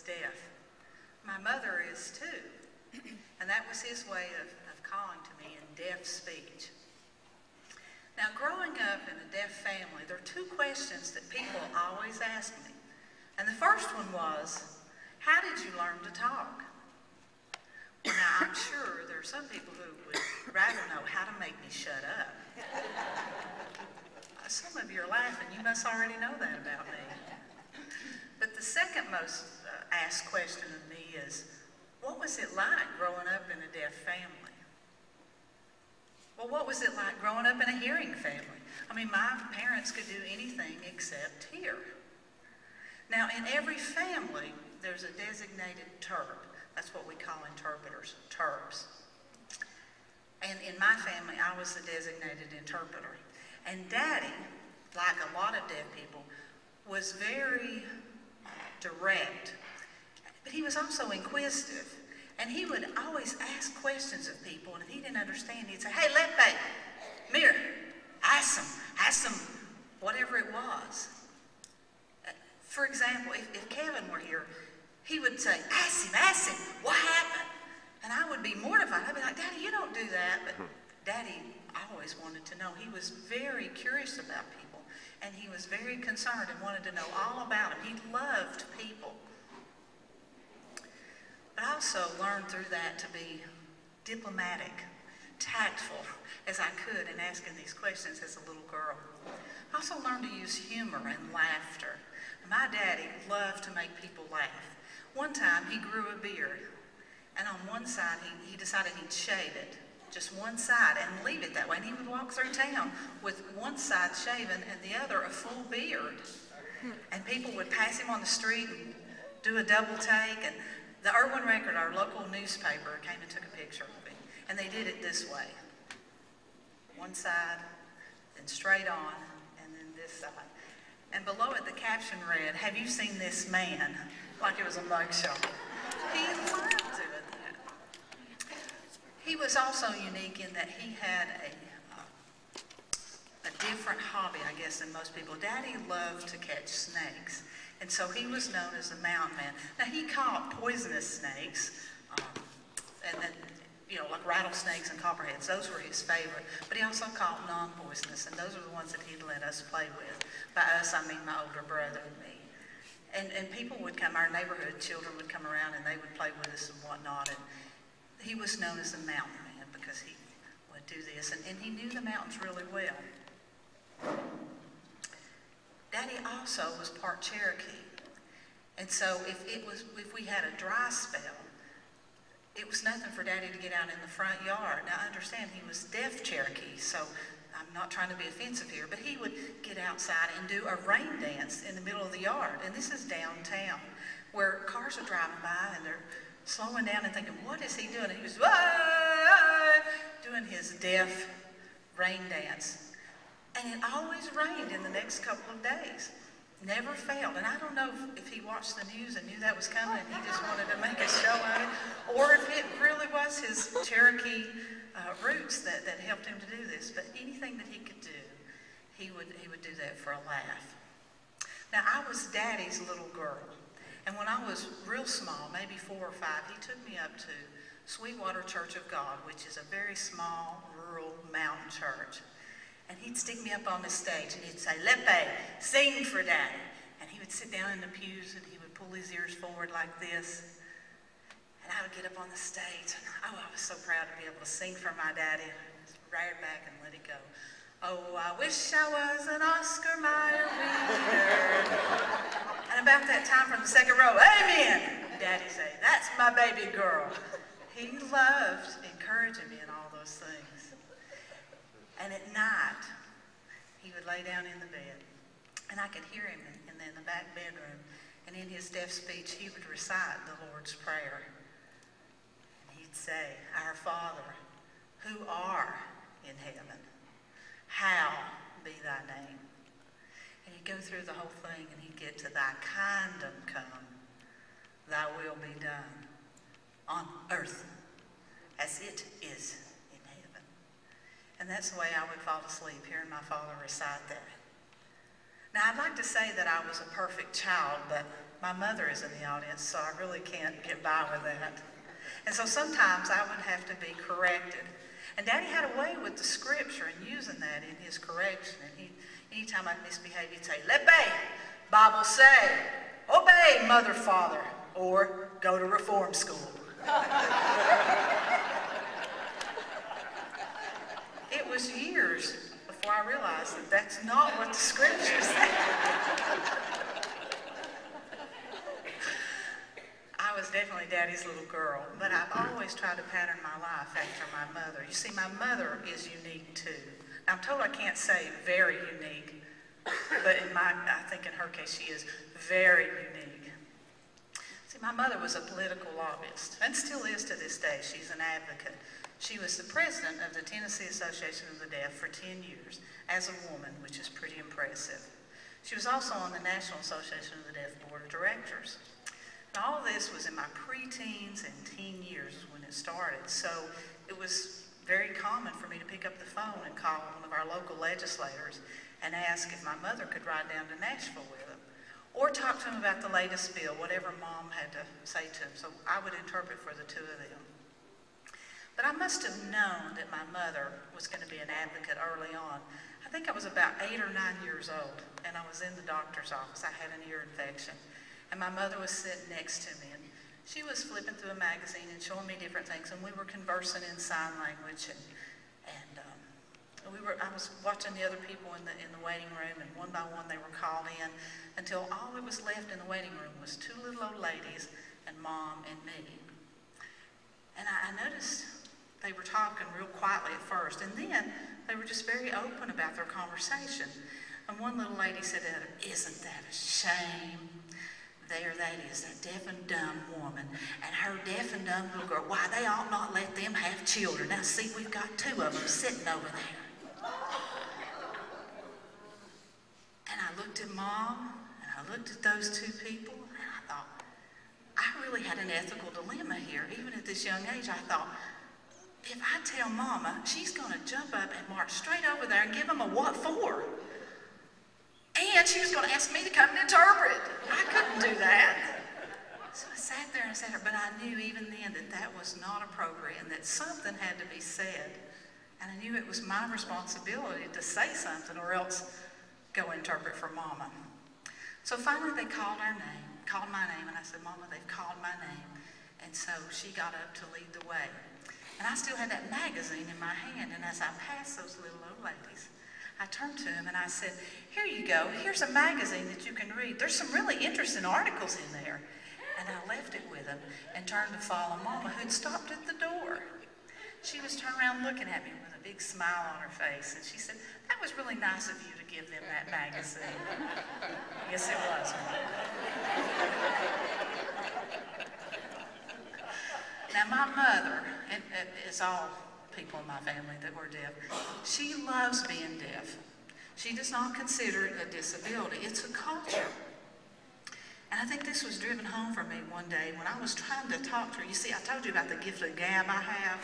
deaf. My mother is too. And that was his way of calling to me in deaf speech. Now, growing up in a deaf family, there are two questions that people always ask me. And the first one was, how did you learn to talk? Well, now, I'm sure there are some people who would rather know how to make me shut up. Some of you are laughing. You must already know that about me. But the second most asked question of me is, what was it like growing up in a deaf family? Well, what was it like growing up in a hearing family? I mean, my parents could do anything except hear. Now, in every family, there's a designated terp. That's what we call interpreters, terps. And in my family, I was the designated interpreter. And Daddy, like a lot of deaf people, was very direct. But he was also inquisitive. And he would always ask questions of people, and if he didn't understand, he'd say, hey, Lepe, Mir, ask them whatever it was. For example, if Kevin were here, he would say, ask him, what happened? And I would be mortified. I'd be like, Daddy, you don't do that. But Daddy always wanted to know. He was very curious about people, and he was very concerned and wanted to know all about them. He loved people. But I also learned through that to be diplomatic, tactful, as I could in asking these questions as a little girl. I also learned to use humor and laughter. My daddy loved to make people laugh. One time he grew a beard, and on one side he decided he'd shave it, just one side, and leave it that way. And he would walk through town with one side shaven and the other a full beard. And people would pass him on the street and do a double take. And the Irwin Record, our local newspaper, came and took a picture of him. And they did it this way. One side, then straight on, and then this side. And below it, the caption read, have you seen this man? Like it was a mugshot. He loved doing that. He was also unique in that he had a different hobby, I guess, than most people. Daddy loved to catch snakes. And so he was known as the mountain man. Now, he caught poisonous snakes, and you know, like rattlesnakes and copperheads. Those were his favorite. But he also caught non-poisonous, and those are the ones that he'd let us play with. By us, I mean my older brother and me. And people would come, our neighborhood children would come around, and they would play with us and whatnot. And he was known as the mountain man because he would do this. And he knew the mountains really well. Daddy also was part Cherokee. And so if we had a dry spell, it was nothing for Daddy to get out in the front yard. Now, I understand he was deaf Cherokee, so I'm not trying to be offensive here, but he would get outside and do a rain dance in the middle of the yard. And this is downtown, where cars are driving by and they're slowing down and thinking, what is he doing? And he was doing his deaf rain dance. And it always rained in the next couple of days. Never failed. And I don't know if he watched the news and knew that was coming and he just wanted to make a show of it, or if it really was his Cherokee roots that helped him to do this. But anything that he could do, he would do that for a laugh. Now, I was Daddy's little girl. And when I was real small, maybe 4 or 5, he took me up to Sweetwater Church of God, which is a very small, rural mountain church. And he'd stick me up on the stage and he'd say, Lepe, sing for Daddy. And he would sit down in the pews and he would pull his ears forward like this. And I would get up on the stage. And, oh, I was so proud to be able to sing for my daddy. Just rear back and let it go. Oh, I wish I was an Oscar Mayer reader. And about that time from the second row, amen, Daddy say, that's my baby girl. He loved encouraging me in all those things. And at night, he would lay down in the bed, and I could hear him in the back bedroom, and in his deaf speech, he would recite the Lord's Prayer. And he'd say, Our Father, who art in heaven, hallowed be thy name. And he'd go through the whole thing, and he'd get to thy kingdom come, thy will be done, on earth as it is. And that's the way I would fall asleep, hearing my father recite that. Now, I'd like to say that I was a perfect child, but my mother is in the audience, so I really can't get by with that. And so sometimes I would have to be corrected. And Daddy had a way with the scripture and using that in his correction. And anytime I'd misbehave, he'd say, "Let be, Bible say, obey mother, father, or go to reform school." It was years before I realized that that's not what the scripture said. I was definitely Daddy's little girl, but I've always tried to pattern my life after my mother. You see, my mother is unique too. I'm told I can't say very unique, but I think in her case she is very unique. See, my mother was a political lobbyist, and still is to this day. She's an advocate. She was the president of the Tennessee Association of the Deaf for 10 years as a woman, which is pretty impressive. She was also on the National Association of the Deaf Board of Directors. And all of this was in my preteens and teen years when it started, so it was very common for me to pick up the phone and call one of our local legislators and ask if my mother could ride down to Nashville with them, or talk to him about the latest bill, whatever Mom had to say to him, so I would interpret for the two of them. But I must have known that my mother was going to be an advocate early on. I think I was about 8 or 9 years old, and I was in the doctor's office. I had an ear infection, and my mother was sitting next to me, and she was flipping through a magazine and showing me different things, and we were conversing in sign language, and I was watching the other people in the waiting room, and one by one they were called in, until all that was left in the waiting room was 2 little old ladies and Mom and me. And I noticed they were talking real quietly at first, and then they were just very open about their conversation. And one little lady said to her, "Isn't that a shame? There that is, a deaf and dumb woman, and her deaf and dumb little girl. Why, they ought not let them have children. Now see, we've got 2 of them sitting over there." And I looked at Mom, and I looked at those 2 people, and I thought, I really had an ethical dilemma here. Even at this young age, I thought, if I tell Mama, she's going to jump up and march straight over there and give them a what for. And she was going to ask me to come and interpret. I couldn't do that. So I sat there and said, but I knew even then that that was not appropriate and that something had to be said. And I knew it was my responsibility to say something or else go interpret for Mama. So finally they called my name, and I said, "Mama, they've called my name." And so she got up to lead the way. And I still had that magazine in my hand, and as I passed those little old ladies, I turned to them and I said, "Here you go, here's a magazine that you can read. There's some really interesting articles in there." And I left it with them and turned to follow Mama, who'd stopped at the door. She was turned around looking at me with a big smile on her face, and she said, "That was really nice of you to give them that magazine." Yes, it was. Now, my mother, and as all people in my family that were deaf, she loves being deaf. She does not consider it a disability. It's a culture. And I think this was driven home for me one day when I was trying to talk to her. You see, I told you about the gift of gab I have.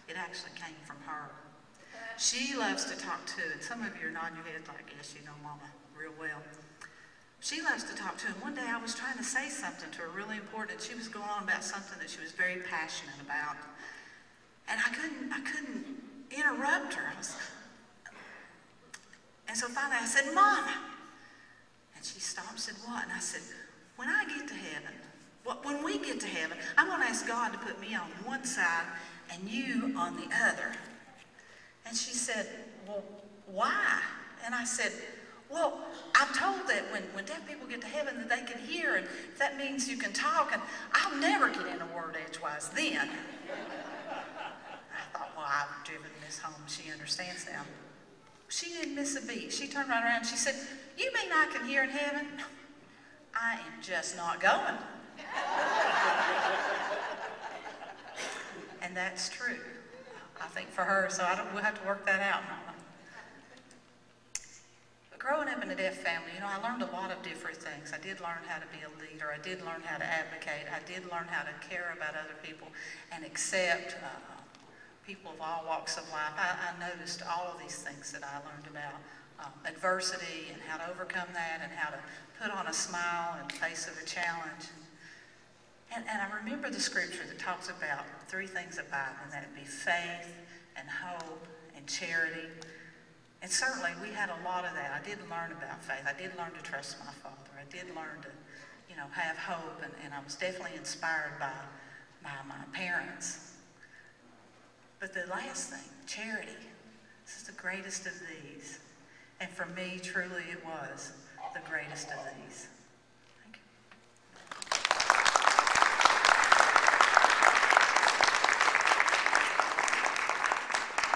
It actually came from her. She loves to talk too, and some of you are nodding your heads like, yes, you know Mama real well. She loves to talk too, and one day I was trying to say something to her really important. She was going on about something that she was very passionate about. And I couldn't interrupt her. And so finally I said, "Mama." And she stopped and said, "What?" And I said, when we get to heaven, I'm going to ask God to put me on one side and you on the other. And she said, "Well, why?" And I said, "Well, I'm told that when deaf people get to heaven that they can hear, and that means you can talk, and I'll never get in a word edgewise then." I thought, well, I've driven this home. She understands now. She didn't miss a beat. She turned right around and she said, "You mean I can hear in heaven? I am just not going." And that's true, I think, for her, so we'll have to work that out, Mama. But growing up in a deaf family, I learned a lot of different things. I did learn how to be a leader. I did learn how to advocate. I did learn how to care about other people and accept people of all walks of life. I noticed all of these things that I learned about adversity and how to overcome that and how to put on a smile in the face of a challenge. And I remember the scripture that talks about three things about it, and that would be faith and hope and charity. And certainly we had a lot of that. I did learn about faith. I did learn to trust my Father. I did learn to, have hope, and I was definitely inspired by my parents. But the last thing, charity, this is the greatest of these. And for me, truly, it was the greatest of these. Thank you.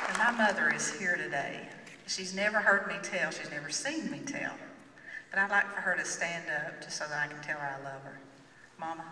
And my mother is here today. She's never heard me tell, she's never seen me tell. But I'd like for her to stand up just so that I can tell her I love her. Mama.